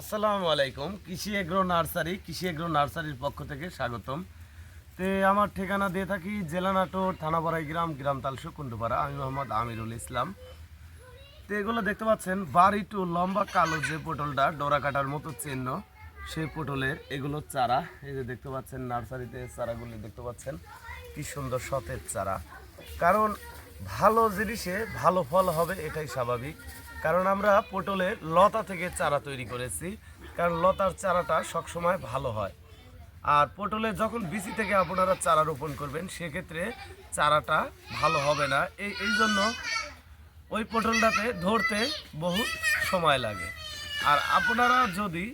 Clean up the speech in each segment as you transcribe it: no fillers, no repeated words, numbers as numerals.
আসসালামু আলাইকুম। কৃষি এগ্রো নার্সারির পক্ষ থেকে স্বাগতম। আমার ঠিকানা দিয়ে থাকি জেলা নাটোর, থানা বড়াইগ্রাম, গ্রাম তালসু, কুন্ডুপাড়া। আমি মোহাম্মদ আমিরুল ইসলাম। এগুলো দেখতে পাচ্ছেন বাড়ি টু লম্বা কালো যে পটলটা ডোরা কাটার মতো চিহ্ন, সেই পটলের এগুলো চারা। এই যে দেখতে পাচ্ছেন নার্সারিতে চারাগুলি দেখতে পাচ্ছেন, কি সুন্দর সতেজ চারা। কারণ ভালো জিনিসে ভালো ফল হবে, এটাই স্বাভাবিক। কারণ আমরা পটলের লতা থেকে চারা তৈরি করেছি, কারণ লতার চারাটা সবসময় ভালো হয়। আর পটলের যখন বিচি থেকে আপনারা চারা রোপণ করবেন, সেক্ষেত্রে চারাটা ভালো হবে না। এই জন্য ওই পটলটাতে ধরতে বহুত সময় লাগে। আর আপনারা যদি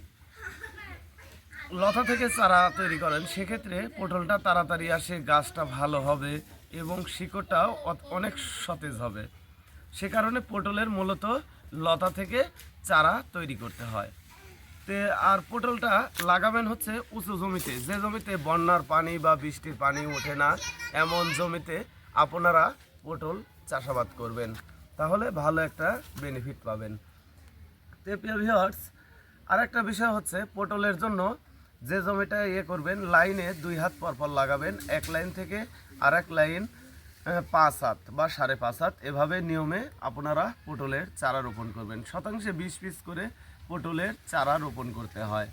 লতা থেকে চারা তৈরি করেন, সেক্ষেত্রে পটলটা তাড়াতাড়ি আসে, গাছটা ভালো হবে এবং শিকড়টাও অনেক সতেজ হবে। সে কারণে পটলের মূলত লতা থেকে চারা তৈরি করতে হয়। আর পটলটা লাগাবেন হচ্ছে উঁচু জমিতে, যে জমিতে বন্যার পানি বা বৃষ্টির পানি ওঠে না, এমন জমিতে আপনারা পটল চাষাবাদ করবেন, তাহলে ভালো একটা বেনিফিট পাবেন। প্রিয় ভিউয়ার্স, আরেকটা বিষয় হচ্ছে পটলের জন্য যে জমিটা করবেন, লাইনে 2 হাত পরপর লাগাবেন। এক লাইন থেকে আর এক লাইন 5 হাত বা 5.5 হাত, এভাবে নিয়মে আপনারা পটলের চারা রোপণ করবেন। শতাংশে 20 পিস করে পটলের চারা রোপণ করতে হয়।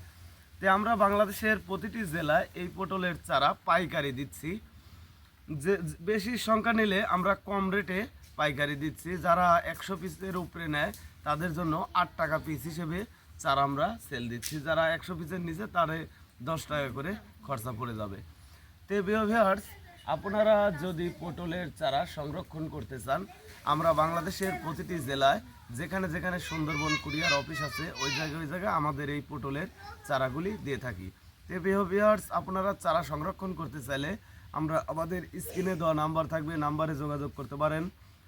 আমরা বাংলাদেশের প্রতিটি জেলায় এই পটলের চারা পাইকারি দিচ্ছি। যে বেশি সংখ্যা নিলে আমরা কম রেটে পাইকারি দিচ্ছি। যারা 100 পিসের উপরে নেয়, তাদের জন্য 8 টাকা পিস হিসেবে চারা আমরা সেল দিচ্ছি। যারা 100 পিসের নিচে, তারে 10 টাকা করে খরচা পড়ে যাবে। ভিউয়ার্স, আপনারা যদি পটলের চারা সংরক্ষণ করতে চান, আমরা বাংলাদেশের প্রতিটি জেলায় যেখানে যেখানে সুন্দরবন কুরিয়ার অফিস আছে, ওই জায়গায় আমাদের এই পটলের চারাগুলি দিয়ে থাকি। ভিউয়ার্স, আপনারা চারা সংরক্ষণ করতে চাইলে আমাদের স্ক্রিনে দেওয়া নাম্বার থাকবে, নাম্বারে যোগাযোগ করতে পারেন।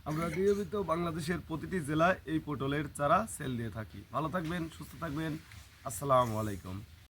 আমরা নিয়মিত বাংলাদেশের প্রতিটি জেলায় এই পটলের চারা সেল দিয়ে থাকি। ভালো থাকবেন, সুস্থ থাকবেন। আসসালামু আলাইকুম।